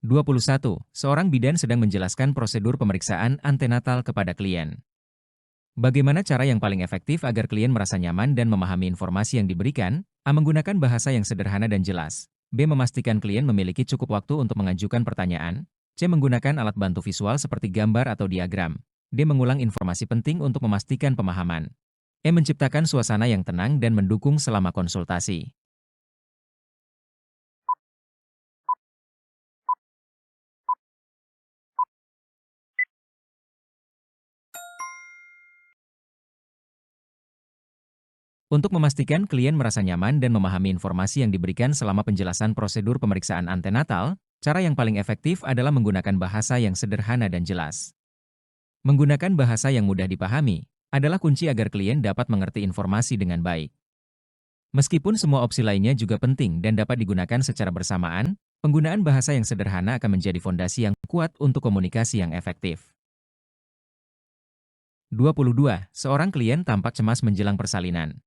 21. Seorang bidan sedang menjelaskan prosedur pemeriksaan antenatal kepada klien. Bagaimana cara yang paling efektif agar klien merasa nyaman dan memahami informasi yang diberikan? A. Menggunakan bahasa yang sederhana dan jelas. B. Memastikan klien memiliki cukup waktu untuk mengajukan pertanyaan. C. Menggunakan alat bantu visual seperti gambar atau diagram. D. Mengulang informasi penting untuk memastikan pemahaman. E. Menciptakan suasana yang tenang dan mendukung selama konsultasi. Untuk memastikan klien merasa nyaman dan memahami informasi yang diberikan selama penjelasan prosedur pemeriksaan antenatal, cara yang paling efektif adalah menggunakan bahasa yang sederhana dan jelas. Menggunakan bahasa yang mudah dipahami adalah kunci agar klien dapat mengerti informasi dengan baik. Meskipun semua opsi lainnya juga penting dan dapat digunakan secara bersamaan, penggunaan bahasa yang sederhana akan menjadi fondasi yang kuat untuk komunikasi yang efektif. 22. Seorang klien tampak cemas menjelang persalinan.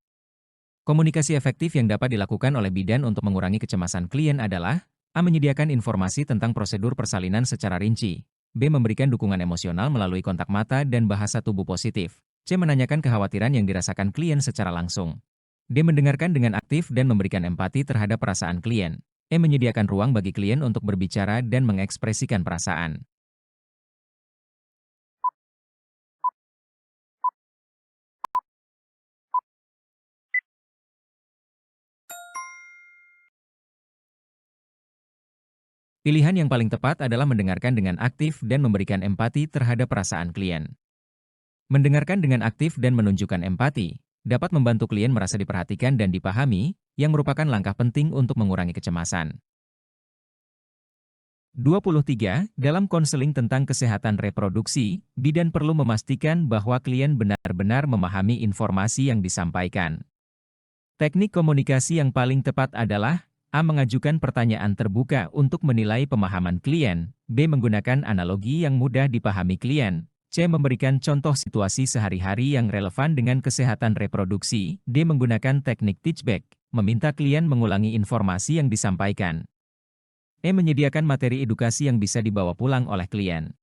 Komunikasi efektif yang dapat dilakukan oleh bidan untuk mengurangi kecemasan klien adalah A. Menyediakan informasi tentang prosedur persalinan secara rinci. B. Memberikan dukungan emosional melalui kontak mata dan bahasa tubuh positif. C. Menanyakan kekhawatiran yang dirasakan klien secara langsung. D. Mendengarkan dengan aktif dan memberikan empati terhadap perasaan klien. E. Menyediakan ruang bagi klien untuk berbicara dan mengekspresikan perasaan. Pilihan yang paling tepat adalah mendengarkan dengan aktif dan memberikan empati terhadap perasaan klien. Mendengarkan dengan aktif dan menunjukkan empati dapat membantu klien merasa diperhatikan dan dipahami, yang merupakan langkah penting untuk mengurangi kecemasan. 23. Dalam konseling tentang kesehatan reproduksi, bidan perlu memastikan bahwa klien benar-benar memahami informasi yang disampaikan. Teknik komunikasi yang paling tepat adalah A. Mengajukan pertanyaan terbuka untuk menilai pemahaman klien. B. Menggunakan analogi yang mudah dipahami klien. C. Memberikan contoh situasi sehari-hari yang relevan dengan kesehatan reproduksi. D. Menggunakan teknik teachback, meminta klien mengulangi informasi yang disampaikan. E. Menyediakan materi edukasi yang bisa dibawa pulang oleh klien.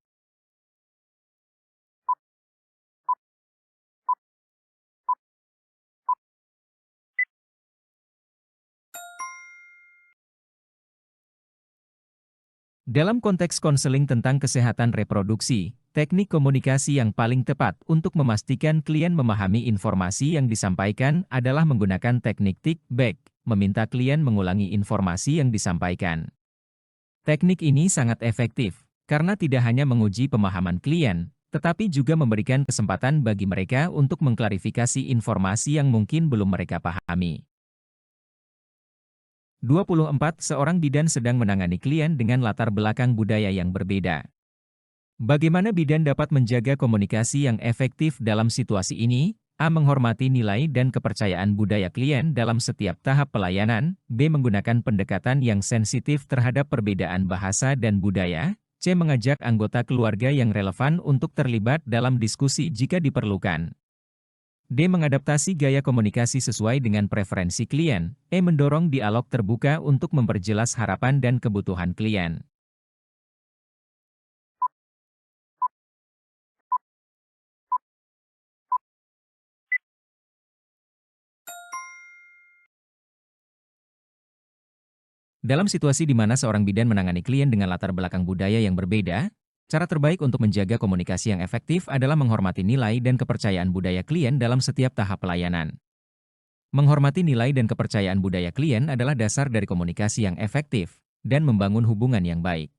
Dalam konteks konseling tentang kesehatan reproduksi, teknik komunikasi yang paling tepat untuk memastikan klien memahami informasi yang disampaikan adalah menggunakan teknik tick-back, meminta klien mengulangi informasi yang disampaikan. Teknik ini sangat efektif, karena tidak hanya menguji pemahaman klien, tetapi juga memberikan kesempatan bagi mereka untuk mengklarifikasi informasi yang mungkin belum mereka pahami. 24. Seorang bidan sedang menangani klien dengan latar belakang budaya yang berbeda. Bagaimana bidan dapat menjaga komunikasi yang efektif dalam situasi ini? A. Menghormati nilai dan kepercayaan budaya klien dalam setiap tahap pelayanan. B. Menggunakan pendekatan yang sensitif terhadap perbedaan bahasa dan budaya. C. Mengajak anggota keluarga yang relevan untuk terlibat dalam diskusi jika diperlukan. D. Mengadaptasi gaya komunikasi sesuai dengan preferensi klien. E. Mendorong dialog terbuka untuk memperjelas harapan dan kebutuhan klien. Dalam situasi di mana seorang bidan menangani klien dengan latar belakang budaya yang berbeda, cara terbaik untuk menjaga komunikasi yang efektif adalah menghormati nilai dan kepercayaan budaya klien dalam setiap tahap pelayanan. Menghormati nilai dan kepercayaan budaya klien adalah dasar dari komunikasi yang efektif dan membangun hubungan yang baik.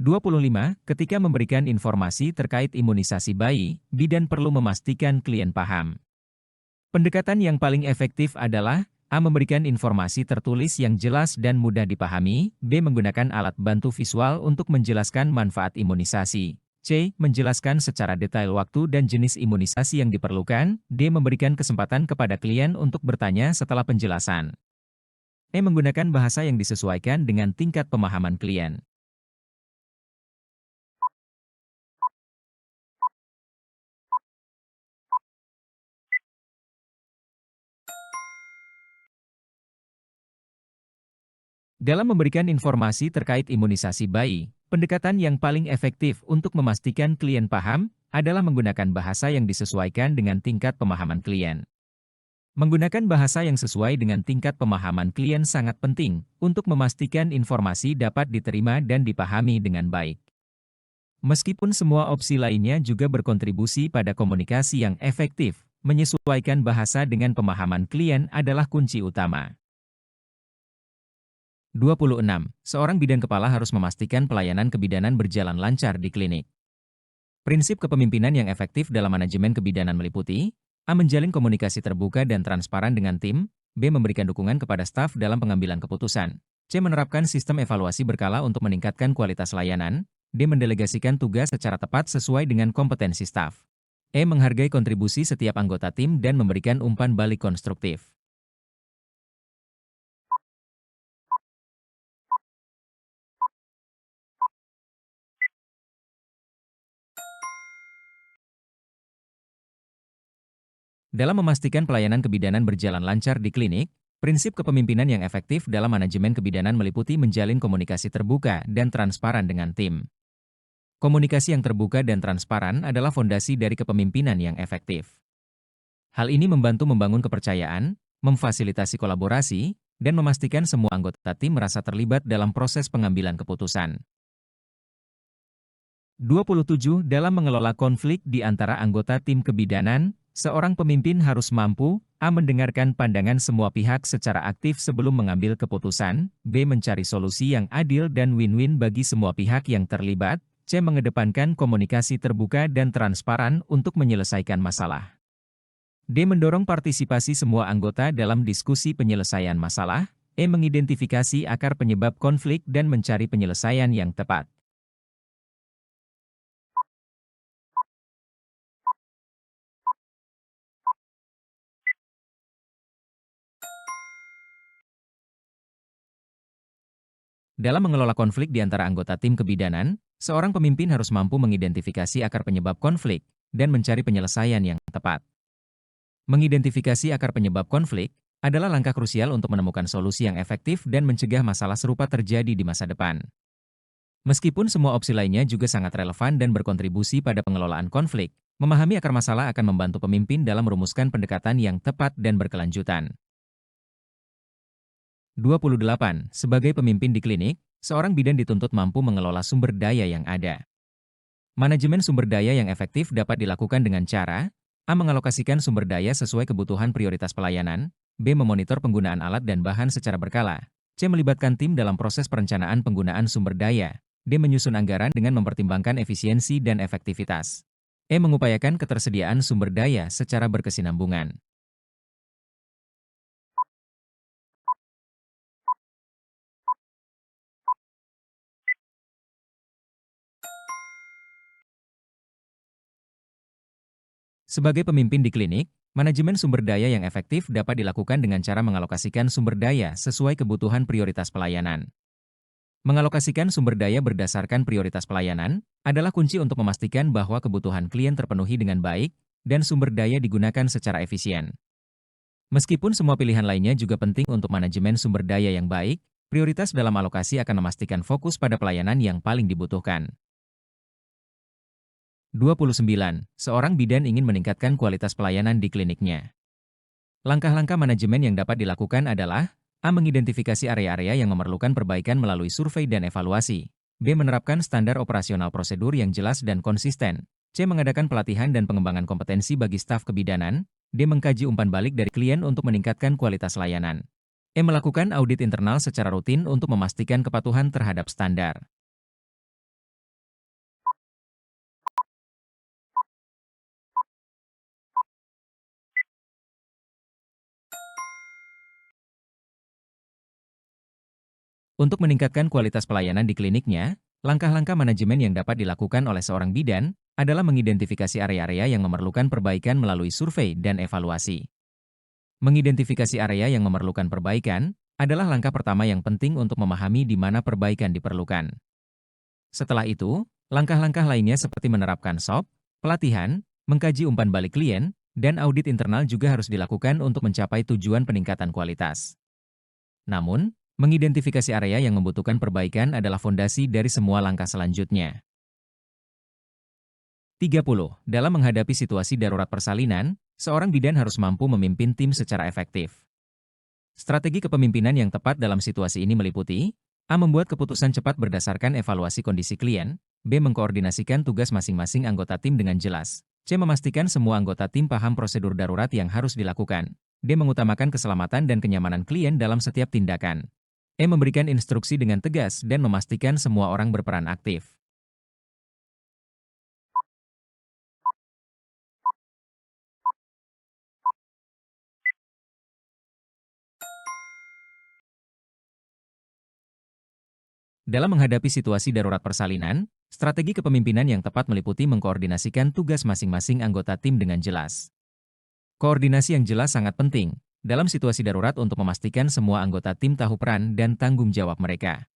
25. Ketika memberikan informasi terkait imunisasi bayi, bidan perlu memastikan klien paham. Pendekatan yang paling efektif adalah A. Memberikan informasi tertulis yang jelas dan mudah dipahami. B. Menggunakan alat bantu visual untuk menjelaskan manfaat imunisasi. C. Menjelaskan secara detail waktu dan jenis imunisasi yang diperlukan. D. Memberikan kesempatan kepada klien untuk bertanya setelah penjelasan. E. Menggunakan bahasa yang disesuaikan dengan tingkat pemahaman klien. Dalam memberikan informasi terkait imunisasi bayi, pendekatan yang paling efektif untuk memastikan klien paham adalah menggunakan bahasa yang disesuaikan dengan tingkat pemahaman klien. Menggunakan bahasa yang sesuai dengan tingkat pemahaman klien sangat penting untuk memastikan informasi dapat diterima dan dipahami dengan baik. Meskipun semua opsi lainnya juga berkontribusi pada komunikasi yang efektif, menyesuaikan bahasa dengan pemahaman klien adalah kunci utama. 26. Seorang bidan kepala harus memastikan pelayanan kebidanan berjalan lancar di klinik. Prinsip kepemimpinan yang efektif dalam manajemen kebidanan meliputi: A. Menjalin komunikasi terbuka dan transparan dengan tim. B. Memberikan dukungan kepada staf dalam pengambilan keputusan. C. Menerapkan sistem evaluasi berkala untuk meningkatkan kualitas layanan. D. Mendelegasikan tugas secara tepat sesuai dengan kompetensi staf. E. Menghargai kontribusi setiap anggota tim dan memberikan umpan balik konstruktif. Dalam memastikan pelayanan kebidanan berjalan lancar di klinik, prinsip kepemimpinan yang efektif dalam manajemen kebidanan meliputi menjalin komunikasi terbuka dan transparan dengan tim. Komunikasi yang terbuka dan transparan adalah fondasi dari kepemimpinan yang efektif. Hal ini membantu membangun kepercayaan, memfasilitasi kolaborasi, dan memastikan semua anggota tim merasa terlibat dalam proses pengambilan keputusan. 27. Dalam mengelola konflik di antara anggota tim kebidanan, seorang pemimpin harus mampu: A. Mendengarkan pandangan semua pihak secara aktif sebelum mengambil keputusan. B. Mencari solusi yang adil dan win-win bagi semua pihak yang terlibat. C. Mengedepankan komunikasi terbuka dan transparan untuk menyelesaikan masalah. D. Mendorong partisipasi semua anggota dalam diskusi penyelesaian masalah. E. Mengidentifikasi akar penyebab konflik dan mencari penyelesaian yang tepat. Dalam mengelola konflik di antara anggota tim kebidanan, seorang pemimpin harus mampu mengidentifikasi akar penyebab konflik dan mencari penyelesaian yang tepat. Mengidentifikasi akar penyebab konflik adalah langkah krusial untuk menemukan solusi yang efektif dan mencegah masalah serupa terjadi di masa depan. Meskipun semua opsi lainnya juga sangat relevan dan berkontribusi pada pengelolaan konflik, memahami akar masalah akan membantu pemimpin dalam merumuskan pendekatan yang tepat dan berkelanjutan. 28. Sebagai pemimpin di klinik, seorang bidan dituntut mampu mengelola sumber daya yang ada. Manajemen sumber daya yang efektif dapat dilakukan dengan cara: A. Mengalokasikan sumber daya sesuai kebutuhan prioritas pelayanan. B. Memonitor penggunaan alat dan bahan secara berkala. C. Melibatkan tim dalam proses perencanaan penggunaan sumber daya. D. Menyusun anggaran dengan mempertimbangkan efisiensi dan efektivitas. E. Mengupayakan ketersediaan sumber daya secara berkesinambungan. Sebagai pemimpin di klinik, manajemen sumber daya yang efektif dapat dilakukan dengan cara mengalokasikan sumber daya sesuai kebutuhan prioritas pelayanan. Mengalokasikan sumber daya berdasarkan prioritas pelayanan adalah kunci untuk memastikan bahwa kebutuhan klien terpenuhi dengan baik dan sumber daya digunakan secara efisien. Meskipun semua pilihan lainnya juga penting untuk manajemen sumber daya yang baik, prioritas dalam alokasi akan memastikan fokus pada pelayanan yang paling dibutuhkan. 29. Seorang bidan ingin meningkatkan kualitas pelayanan di kliniknya. Langkah-langkah manajemen yang dapat dilakukan adalah: A. Mengidentifikasi area-area yang memerlukan perbaikan melalui survei dan evaluasi. B. Menerapkan standar operasional prosedur yang jelas dan konsisten. C. Mengadakan pelatihan dan pengembangan kompetensi bagi staf kebidanan. D. Mengkaji umpan balik dari klien untuk meningkatkan kualitas layanan. E. Melakukan audit internal secara rutin untuk memastikan kepatuhan terhadap standar. Untuk meningkatkan kualitas pelayanan di kliniknya, langkah-langkah manajemen yang dapat dilakukan oleh seorang bidan adalah mengidentifikasi area-area yang memerlukan perbaikan melalui survei dan evaluasi. Mengidentifikasi area yang memerlukan perbaikan adalah langkah pertama yang penting untuk memahami di mana perbaikan diperlukan. Setelah itu, langkah-langkah lainnya seperti menerapkan SOP, pelatihan, mengkaji umpan balik klien, dan audit internal juga harus dilakukan untuk mencapai tujuan peningkatan kualitas. Namun, Mengidentifikasi area yang membutuhkan perbaikan adalah fondasi dari semua langkah selanjutnya. 30. Dalam menghadapi situasi darurat persalinan, seorang bidan harus mampu memimpin tim secara efektif. Strategi kepemimpinan yang tepat dalam situasi ini meliputi A. Membuat keputusan cepat berdasarkan evaluasi kondisi klien, B. Mengkoordinasikan tugas masing-masing anggota tim dengan jelas, C. Memastikan semua anggota tim paham prosedur darurat yang harus dilakukan, D. Mengutamakan keselamatan dan kenyamanan klien dalam setiap tindakan, E. Memberikan instruksi dengan tegas dan memastikan semua orang berperan aktif. Dalam menghadapi situasi darurat persalinan, strategi kepemimpinan yang tepat meliputi mengkoordinasikan tugas masing-masing anggota tim dengan jelas. Koordinasi yang jelas sangat penting dalam situasi darurat untuk memastikan semua anggota tim tahu peran dan tanggung jawab mereka.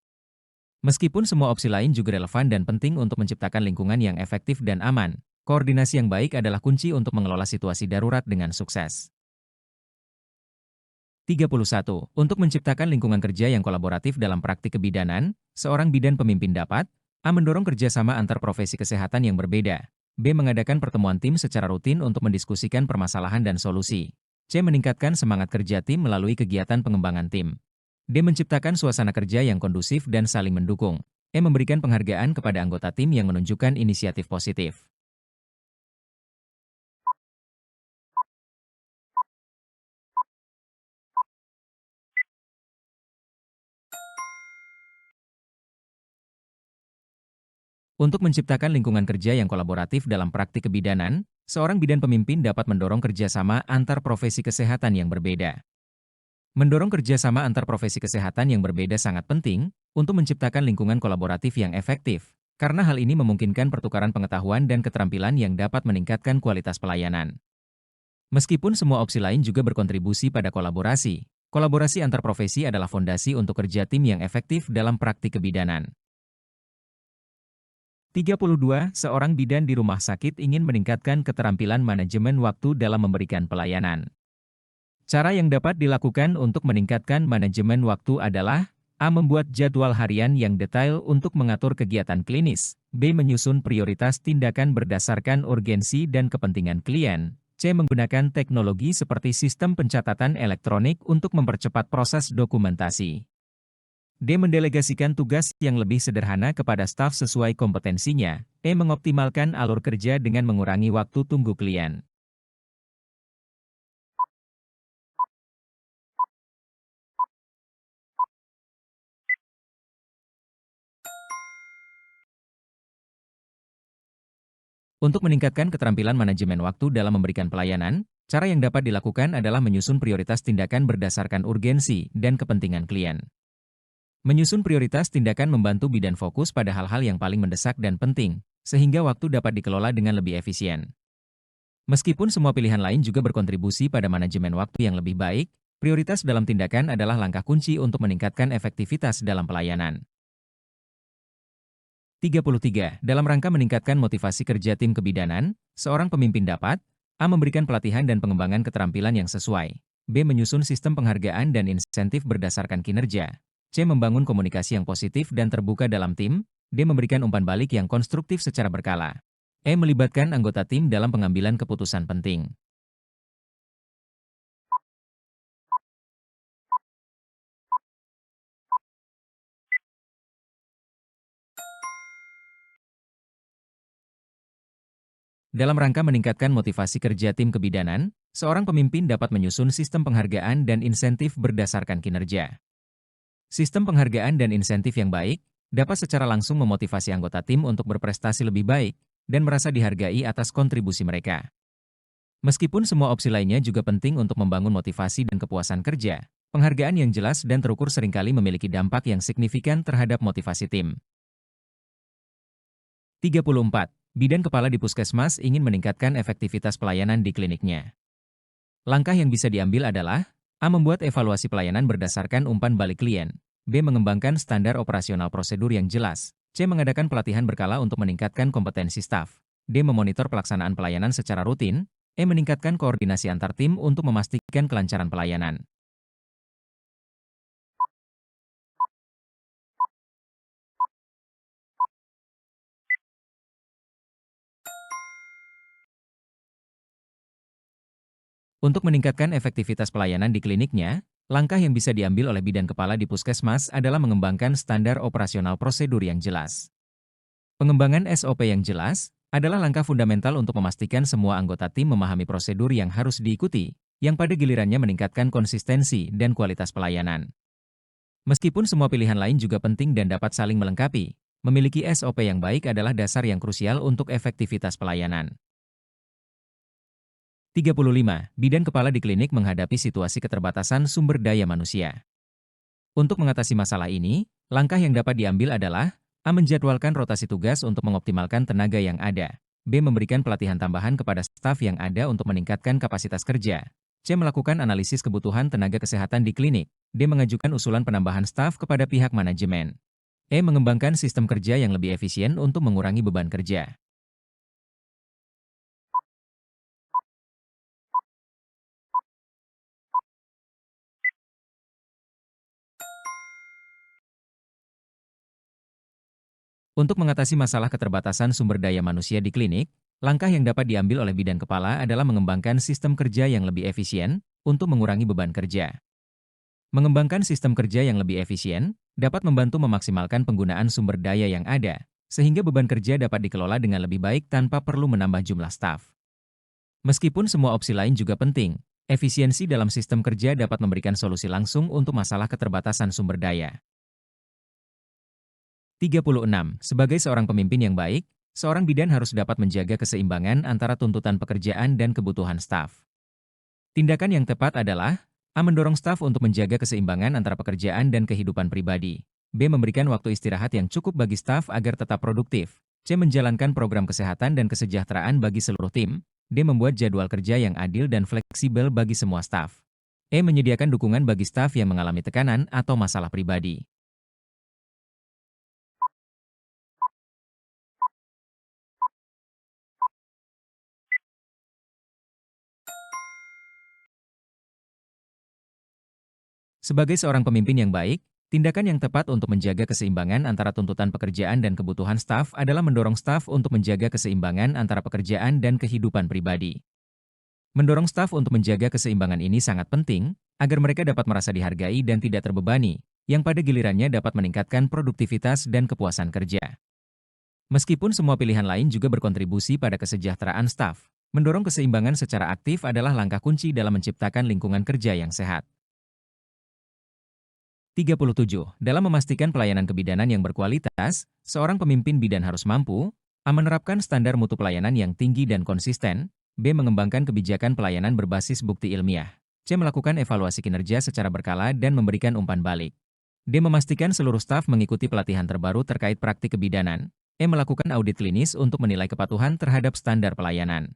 Meskipun semua opsi lain juga relevan dan penting untuk menciptakan lingkungan yang efektif dan aman, koordinasi yang baik adalah kunci untuk mengelola situasi darurat dengan sukses. 31. Untuk menciptakan lingkungan kerja yang kolaboratif dalam praktik kebidanan, seorang bidan pemimpin dapat A. Mendorong kerjasama antar profesi kesehatan yang berbeda, B. Mengadakan pertemuan tim secara rutin untuk mendiskusikan permasalahan dan solusi, C. Meningkatkan semangat kerja tim melalui kegiatan pengembangan tim, D. Menciptakan suasana kerja yang kondusif dan saling mendukung, E. Memberikan penghargaan kepada anggota tim yang menunjukkan inisiatif positif. Untuk menciptakan lingkungan kerja yang kolaboratif dalam praktik kebidanan, seorang bidan pemimpin dapat mendorong kerjasama antar profesi kesehatan yang berbeda. Mendorong kerjasama antar profesi kesehatan yang berbeda sangat penting untuk menciptakan lingkungan kolaboratif yang efektif, karena hal ini memungkinkan pertukaran pengetahuan dan keterampilan yang dapat meningkatkan kualitas pelayanan. Meskipun semua opsi lain juga berkontribusi pada kolaborasi, kolaborasi antar profesi adalah fondasi untuk kerja tim yang efektif dalam praktik kebidanan. 32. Seorang bidan di rumah sakit ingin meningkatkan keterampilan manajemen waktu dalam memberikan pelayanan. Cara yang dapat dilakukan untuk meningkatkan manajemen waktu adalah A. Membuat jadwal harian yang detail untuk mengatur kegiatan klinis, B. Menyusun prioritas tindakan berdasarkan urgensi dan kepentingan klien, C. Menggunakan teknologi seperti sistem pencatatan elektronik untuk mempercepat proses dokumentasi, D. Mendelegasikan tugas yang lebih sederhana kepada staf sesuai kompetensinya, E. Mengoptimalkan alur kerja dengan mengurangi waktu tunggu klien. Untuk meningkatkan keterampilan manajemen waktu dalam memberikan pelayanan, cara yang dapat dilakukan adalah menyusun prioritas tindakan berdasarkan urgensi dan kepentingan klien. Menyusun prioritas tindakan membantu bidan fokus pada hal-hal yang paling mendesak dan penting, sehingga waktu dapat dikelola dengan lebih efisien. Meskipun semua pilihan lain juga berkontribusi pada manajemen waktu yang lebih baik, prioritas dalam tindakan adalah langkah kunci untuk meningkatkan efektivitas dalam pelayanan. 33. Dalam rangka meningkatkan motivasi kerja tim kebidanan, seorang pemimpin dapat A. Memberikan pelatihan dan pengembangan keterampilan yang sesuai, B. Menyusun sistem penghargaan dan insentif berdasarkan kinerja, C. Membangun komunikasi yang positif dan terbuka dalam tim, D. Memberikan umpan balik yang konstruktif secara berkala, E. Melibatkan anggota tim dalam pengambilan keputusan penting. Dalam rangka meningkatkan motivasi kerja tim kebidanan, seorang pemimpin dapat menyusun sistem penghargaan dan insentif berdasarkan kinerja. Sistem penghargaan dan insentif yang baik dapat secara langsung memotivasi anggota tim untuk berprestasi lebih baik dan merasa dihargai atas kontribusi mereka. Meskipun semua opsi lainnya juga penting untuk membangun motivasi dan kepuasan kerja, penghargaan yang jelas dan terukur seringkali memiliki dampak yang signifikan terhadap motivasi tim. 34. Bidan kepala di puskesmas ingin meningkatkan efektivitas pelayanan di kliniknya. Langkah yang bisa diambil adalah A. Membuat evaluasi pelayanan berdasarkan umpan balik klien, B. Mengembangkan standar operasional prosedur yang jelas, C. Mengadakan pelatihan berkala untuk meningkatkan kompetensi staf, D. Memonitor pelaksanaan pelayanan secara rutin, E. Meningkatkan koordinasi antar tim untuk memastikan kelancaran pelayanan. Untuk meningkatkan efektivitas pelayanan di kliniknya, langkah yang bisa diambil oleh bidan kepala di puskesmas adalah mengembangkan standar operasional prosedur yang jelas. Pengembangan SOP yang jelas adalah langkah fundamental untuk memastikan semua anggota tim memahami prosedur yang harus diikuti, yang pada gilirannya meningkatkan konsistensi dan kualitas pelayanan. Meskipun semua pilihan lain juga penting dan dapat saling melengkapi, memiliki SOP yang baik adalah dasar yang krusial untuk efektivitas pelayanan. 35. Bidan kepala di klinik menghadapi situasi keterbatasan sumber daya manusia. Untuk mengatasi masalah ini, langkah yang dapat diambil adalah A. Menjadwalkan rotasi tugas untuk mengoptimalkan tenaga yang ada. B. Memberikan pelatihan tambahan kepada staf yang ada untuk meningkatkan kapasitas kerja. C. Melakukan analisis kebutuhan tenaga kesehatan di klinik. D. Mengajukan usulan penambahan staf kepada pihak manajemen. E. Mengembangkan sistem kerja yang lebih efisien untuk mengurangi beban kerja. Untuk mengatasi masalah keterbatasan sumber daya manusia di klinik, langkah yang dapat diambil oleh bidan kepala adalah mengembangkan sistem kerja yang lebih efisien untuk mengurangi beban kerja. Mengembangkan sistem kerja yang lebih efisien dapat membantu memaksimalkan penggunaan sumber daya yang ada, sehingga beban kerja dapat dikelola dengan lebih baik tanpa perlu menambah jumlah staf. Meskipun semua opsi lain juga penting, efisiensi dalam sistem kerja dapat memberikan solusi langsung untuk masalah keterbatasan sumber daya. 36. Sebagai seorang pemimpin yang baik, seorang bidan harus dapat menjaga keseimbangan antara tuntutan pekerjaan dan kebutuhan staf. Tindakan yang tepat adalah A. Mendorong staf untuk menjaga keseimbangan antara pekerjaan dan kehidupan pribadi. B. Memberikan waktu istirahat yang cukup bagi staf agar tetap produktif. C. Menjalankan program kesehatan dan kesejahteraan bagi seluruh tim. D. Membuat jadwal kerja yang adil dan fleksibel bagi semua staf. E. Menyediakan dukungan bagi staf yang mengalami tekanan atau masalah pribadi. Sebagai seorang pemimpin yang baik, tindakan yang tepat untuk menjaga keseimbangan antara tuntutan pekerjaan dan kebutuhan staf adalah mendorong staf untuk menjaga keseimbangan antara pekerjaan dan kehidupan pribadi. Mendorong staf untuk menjaga keseimbangan ini sangat penting, agar mereka dapat merasa dihargai dan tidak terbebani, yang pada gilirannya dapat meningkatkan produktivitas dan kepuasan kerja. Meskipun semua pilihan lain juga berkontribusi pada kesejahteraan staf, mendorong keseimbangan secara aktif adalah langkah kunci dalam menciptakan lingkungan kerja yang sehat. 37. Dalam memastikan pelayanan kebidanan yang berkualitas, seorang pemimpin bidan harus mampu A. Menerapkan standar mutu pelayanan yang tinggi dan konsisten. B. Mengembangkan kebijakan pelayanan berbasis bukti ilmiah. C. Melakukan evaluasi kinerja secara berkala dan memberikan umpan balik. D. Memastikan seluruh staf mengikuti pelatihan terbaru terkait praktik kebidanan. E. Melakukan audit klinis untuk menilai kepatuhan terhadap standar pelayanan.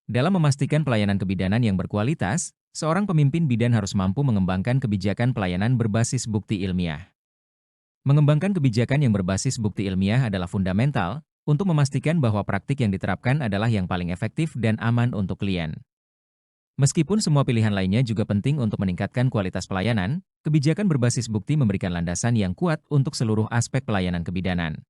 Dalam memastikan pelayanan kebidanan yang berkualitas, seorang pemimpin bidan harus mampu mengembangkan kebijakan pelayanan berbasis bukti ilmiah. Mengembangkan kebijakan yang berbasis bukti ilmiah adalah fundamental untuk memastikan bahwa praktik yang diterapkan adalah yang paling efektif dan aman untuk klien. Meskipun semua pilihan lainnya juga penting untuk meningkatkan kualitas pelayanan, kebijakan berbasis bukti memberikan landasan yang kuat untuk seluruh aspek pelayanan kebidanan.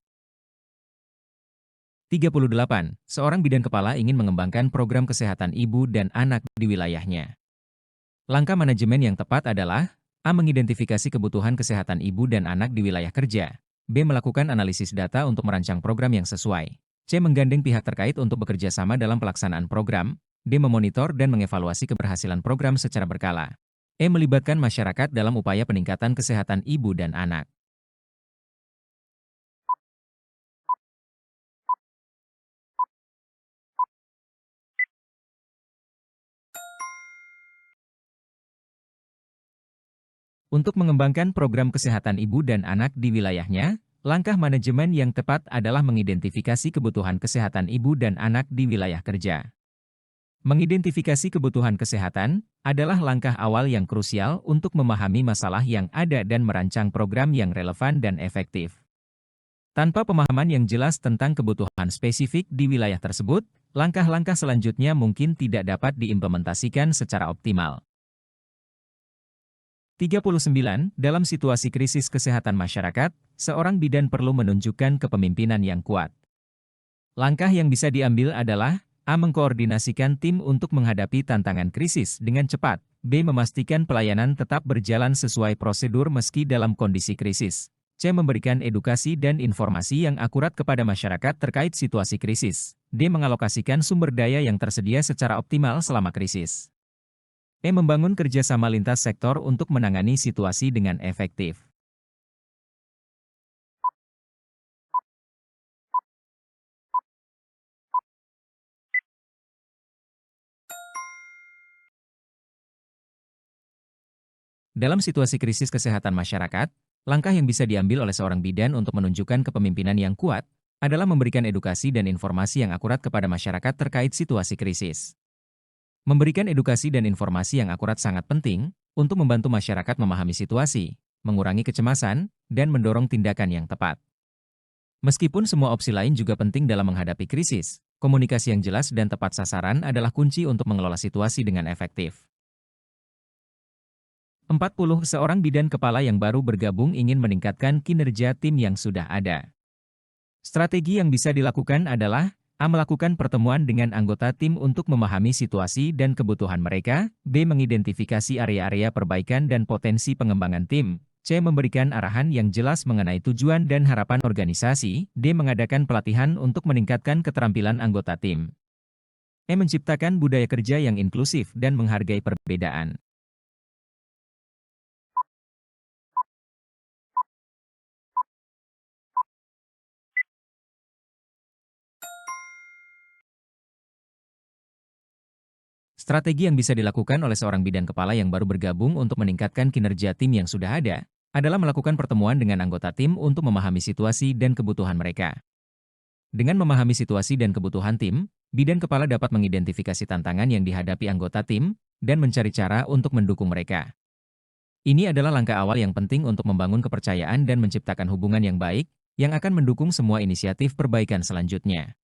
38. Seorang bidan kepala ingin mengembangkan program kesehatan ibu dan anak di wilayahnya. Langkah manajemen yang tepat adalah A. Mengidentifikasi kebutuhan kesehatan ibu dan anak di wilayah kerja. B. Melakukan analisis data untuk merancang program yang sesuai. C. Menggandeng pihak terkait untuk bekerja sama dalam pelaksanaan program. D. Memonitor dan mengevaluasi keberhasilan program secara berkala. E. Melibatkan masyarakat dalam upaya peningkatan kesehatan ibu dan anak. Untuk mengembangkan program kesehatan ibu dan anak di wilayahnya, langkah manajemen yang tepat adalah mengidentifikasi kebutuhan kesehatan ibu dan anak di wilayah kerja. Mengidentifikasi kebutuhan kesehatan adalah langkah awal yang krusial untuk memahami masalah yang ada dan merancang program yang relevan dan efektif. Tanpa pemahaman yang jelas tentang kebutuhan spesifik di wilayah tersebut, langkah-langkah selanjutnya mungkin tidak dapat diimplementasikan secara optimal. 39. Dalam situasi krisis kesehatan masyarakat, seorang bidan perlu menunjukkan kepemimpinan yang kuat. Langkah yang bisa diambil adalah A. Mengkoordinasikan tim untuk menghadapi tantangan krisis dengan cepat. B. Memastikan pelayanan tetap berjalan sesuai prosedur meski dalam kondisi krisis. C. Memberikan edukasi dan informasi yang akurat kepada masyarakat terkait situasi krisis. D. Mengalokasikan sumber daya yang tersedia secara optimal selama krisis. E. Membangun kerjasama lintas sektor untuk menangani situasi dengan efektif. Dalam situasi krisis kesehatan masyarakat, langkah yang bisa diambil oleh seorang bidan untuk menunjukkan kepemimpinan yang kuat adalah memberikan edukasi dan informasi yang akurat kepada masyarakat terkait situasi krisis. Memberikan edukasi dan informasi yang akurat sangat penting untuk membantu masyarakat memahami situasi, mengurangi kecemasan, dan mendorong tindakan yang tepat. Meskipun semua opsi lain juga penting dalam menghadapi krisis, komunikasi yang jelas dan tepat sasaran adalah kunci untuk mengelola situasi dengan efektif. 40. Seorang bidan kepala yang baru bergabung ingin meningkatkan kinerja tim yang sudah ada. Strategi yang bisa dilakukan adalah A. Melakukan pertemuan dengan anggota tim untuk memahami situasi dan kebutuhan mereka. B. Mengidentifikasi area-area perbaikan dan potensi pengembangan tim. C. Memberikan arahan yang jelas mengenai tujuan dan harapan organisasi. D. Mengadakan pelatihan untuk meningkatkan keterampilan anggota tim. E. Menciptakan budaya kerja yang inklusif dan menghargai perbedaan. Strategi yang bisa dilakukan oleh seorang bidan kepala yang baru bergabung untuk meningkatkan kinerja tim yang sudah ada adalah melakukan pertemuan dengan anggota tim untuk memahami situasi dan kebutuhan mereka. Dengan memahami situasi dan kebutuhan tim, bidan kepala dapat mengidentifikasi tantangan yang dihadapi anggota tim dan mencari cara untuk mendukung mereka. Ini adalah langkah awal yang penting untuk membangun kepercayaan dan menciptakan hubungan yang baik yang akan mendukung semua inisiatif perbaikan selanjutnya.